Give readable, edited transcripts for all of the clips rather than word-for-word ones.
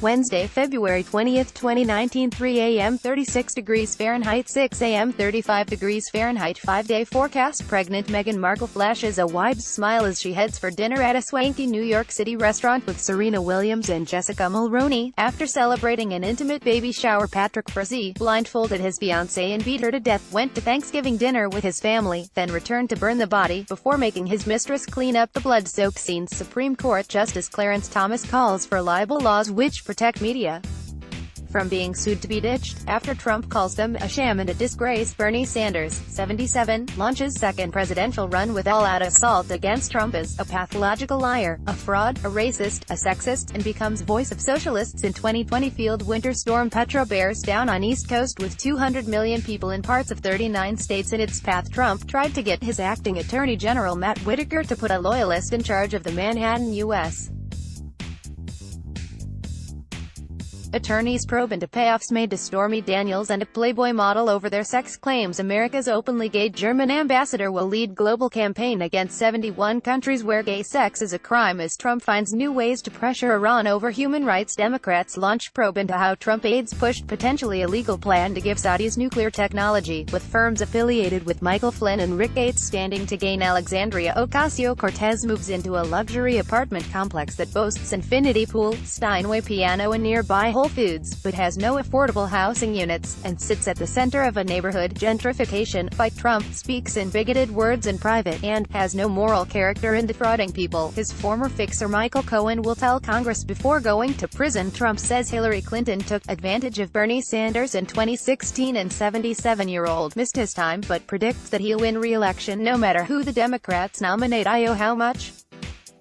Wednesday, February 20, 2019, 3 a.m. 36 degrees Fahrenheit, 6 a.m. 35 degrees Fahrenheit. 5-day forecast. Pregnant Meghan Markle flashes a wide smile as she heads for dinner at a swanky New York City restaurant with Serena Williams and Jessica Mulroney. After celebrating an intimate baby shower, Patrick Frazee blindfolded his fiancee and beat her to death, went to Thanksgiving dinner with his family, then returned to burn the body, before making his mistress clean up the blood-soaked scenes. Supreme Court Justice Clarence Thomas calls for libel laws which protect media from being sued to be ditched, after Trump calls them a sham and a disgrace. Bernie Sanders, 77, launches second presidential run with all-out assault against Trump as a pathological liar, a fraud, a racist, a sexist, and becomes voice of socialists in 2020. Field winter storm Petra bears down on East Coast with 200 million people in parts of 39 states in its path. Trump tried to get his acting Attorney General Matt Whitaker to put a loyalist in charge of the Manhattan, U.S. Attorneys probe into payoffs made to Stormy Daniels and a Playboy model over their sex claims. America's openly gay German ambassador will lead global campaign against 71 countries where gay sex is a crime as Trump finds new ways to pressure Iran over human rights. Democrats launch probe into how Trump aides pushed potentially illegal plan to give Saudis nuclear technology, with firms affiliated with Michael Flynn and Rick Gates standing to gain. Alexandria Ocasio-Cortez moves into a luxury apartment complex that boasts infinity pool, Steinway piano and nearby Whole Foods, but has no affordable housing units, and sits at the center of a neighborhood gentrification fight. Trump speaks in bigoted words in private, and has no moral character in defrauding people. His former fixer Michael Cohen will tell Congress before going to prison. Trump says Hillary Clinton took advantage of Bernie Sanders in 2016 and 77-year-old missed his time, but predicts that he'll win re-election no matter who the Democrats nominate. How much?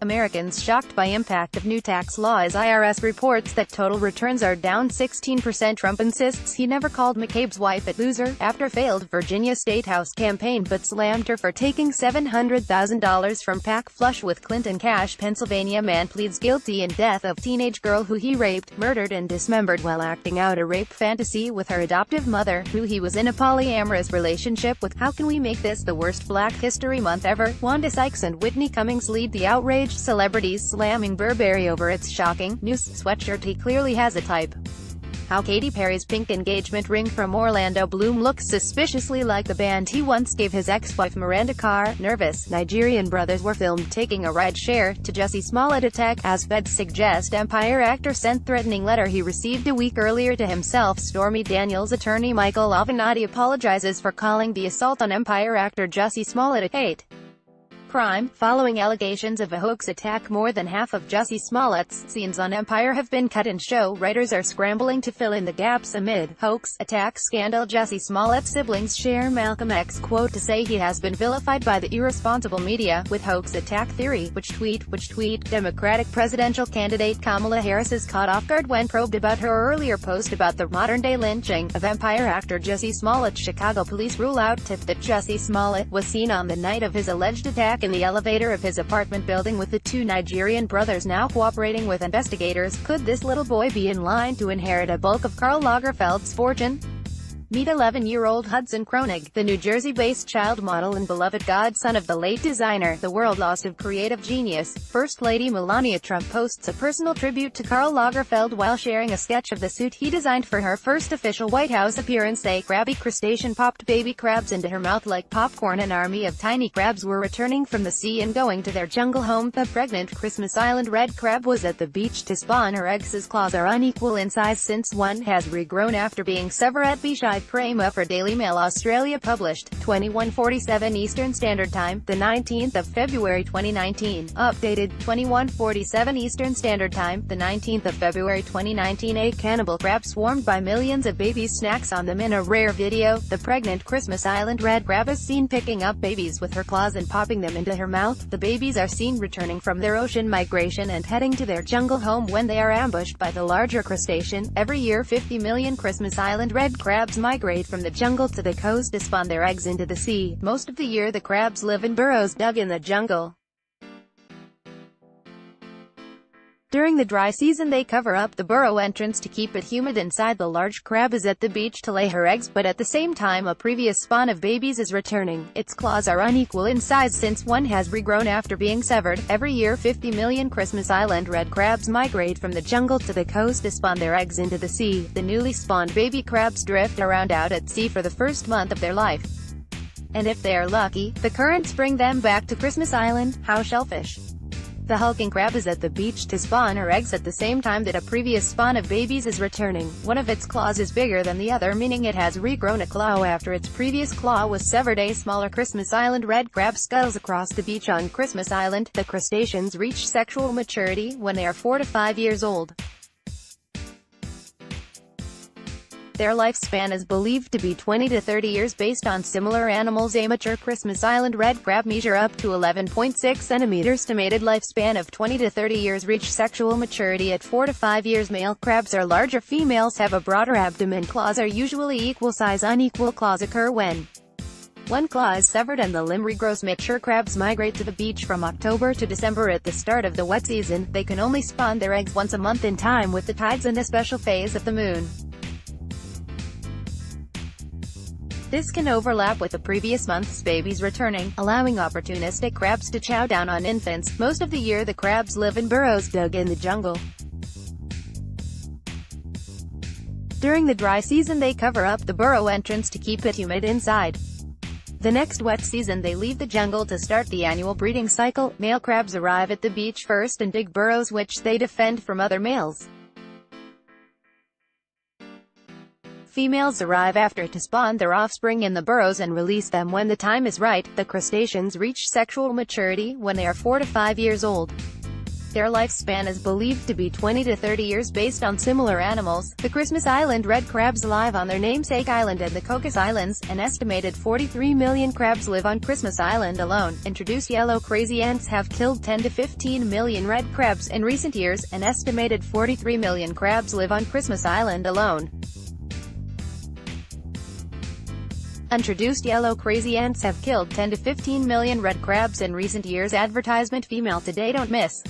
Americans shocked by impact of new tax law as IRS reports that total returns are down 16%. Trump insists he never called McCabe's wife a loser after failed Virginia State House campaign, but slammed her for taking $700,000 from PAC flush with Clinton cash. Pennsylvania man pleads guilty in death of teenage girl who he raped, murdered and dismembered while acting out a rape fantasy with her adoptive mother, who he was in a polyamorous relationship with. How can we make this the worst Black History Month ever? Wanda Sykes and Whitney Cummings lead the outrage. Celebrities slamming Burberry over its shocking new sweatshirt. He clearly has a type. How Katy Perry's pink engagement ring from Orlando Bloom looks suspiciously like the band he once gave his ex-wife Miranda Carr. Nervous Nigerian brothers were filmed taking a ride share to Jussie Smollett attack, as feds suggest. Empire actor sent threatening letter he received a week earlier to himself. Stormy Daniels' attorney Michael Avenatti apologizes for calling the assault on Empire actor Jussie Smollett a hate crime, following allegations of a hoax attack. More than half of Jussie Smollett's scenes on Empire have been cut, and show writers are scrambling to fill in the gaps amid hoax attack scandal. Jussie Smollett's siblings share Malcolm X's quote to say he has been vilified by the irresponsible media with hoax attack theory. Which tweet? Democratic presidential candidate Kamala Harris is caught off guard when probed about her earlier post about the modern-day lynching of Empire actor Jussie Smollett. Chicago police rule out tip that Jussie Smollett was seen on the night of his alleged attack in the elevator of his apartment building with the two Nigerian brothers now cooperating with investigators. Could this little boy be in line to inherit a bulk of Karl Lagerfeld's fortune? Meet 11-year-old Hudson Kronig, the New Jersey-based child model and beloved godson of the late designer. The world lost of creative genius. First Lady Melania Trump posts a personal tribute to Karl Lagerfeld while sharing a sketch of the suit he designed for her first official White House appearance. A crabby crustacean popped baby crabs into her mouth like popcorn. An army of tiny crabs were returning from the sea and going to their jungle home. The pregnant Christmas Island red crab was at the beach to spawn her eggs. His claws are unequal in size since one has regrown after being severed at Bishai Prema for Daily Mail Australia. Published 21:47 Eastern Standard Time, the 19th of February 2019. Updated 21:47 Eastern Standard Time, the 19th of February 2019. A cannibal crab swarmed by millions of babies, snacks on them. In a rare video, the pregnant Christmas Island red crab is seen picking up babies with her claws and popping them into her mouth. The babies are seen returning from their ocean migration and heading to their jungle home when they are ambushed by the larger crustacean. Every year 50 million Christmas Island red crabs migrate from the jungle to the coast to spawn their eggs into the sea. Most of the year the crabs live in burrows dug in the jungle. During the dry season they cover up the burrow entrance to keep it humid inside. The large crab is at the beach to lay her eggs, but at the same time a previous spawn of babies is returning. Its claws are unequal in size since one has regrown after being severed. Every year 50 million Christmas Island red crabs migrate from the jungle to the coast to spawn their eggs into the sea. The newly spawned baby crabs drift around out at sea for the first month of their life. And if they are lucky, the currents bring them back to Christmas Island. How shellfish. The hulking crab is at the beach to spawn her eggs at the same time that a previous spawn of babies is returning. One of its claws is bigger than the other, meaning it has regrown a claw after its previous claw was severed. A smaller Christmas Island red crab scuttles across the beach on Christmas Island. The crustaceans reach sexual maturity when they are 4 to 5 years old. Their lifespan is believed to be 20 to 30 years based on similar animals. A mature Christmas Island red crab measure up to 11.6 centimeters. Estimated lifespan of 20 to 30 years. Reach sexual maturity at 4 to 5 years. Male crabs are larger. Females have a broader abdomen. Claws are usually equal size. Unequal claws occur when one claw is severed and the limb regrows. Mature crabs migrate to the beach from October to December. At the start of the wet season, they can only spawn their eggs once a month in time with the tides and a special phase of the moon. This can overlap with the previous month's babies returning, allowing opportunistic crabs to chow down on infants. Most of the year the crabs live in burrows dug in the jungle. During the dry season they cover up the burrow entrance to keep it humid inside. The next wet season they leave the jungle to start the annual breeding cycle. Male crabs arrive at the beach first and dig burrows which they defend from other males. Females arrive after to spawn their offspring in the burrows and release them when the time is right. The crustaceans reach sexual maturity when they are 4 to 5 years old. Their lifespan is believed to be 20 to 30 years based on similar animals. The Christmas Island red crabs live on their namesake island and the Cocos Islands. An estimated 43 million crabs live on Christmas Island alone. Introduced yellow crazy ants have killed 10 to 15 million red crabs in recent years. An estimated 43 million crabs live on Christmas Island alone. Introduced yellow crazy ants have killed 10 to 15 million red crabs in recent years. Advertisement. Female today don't miss.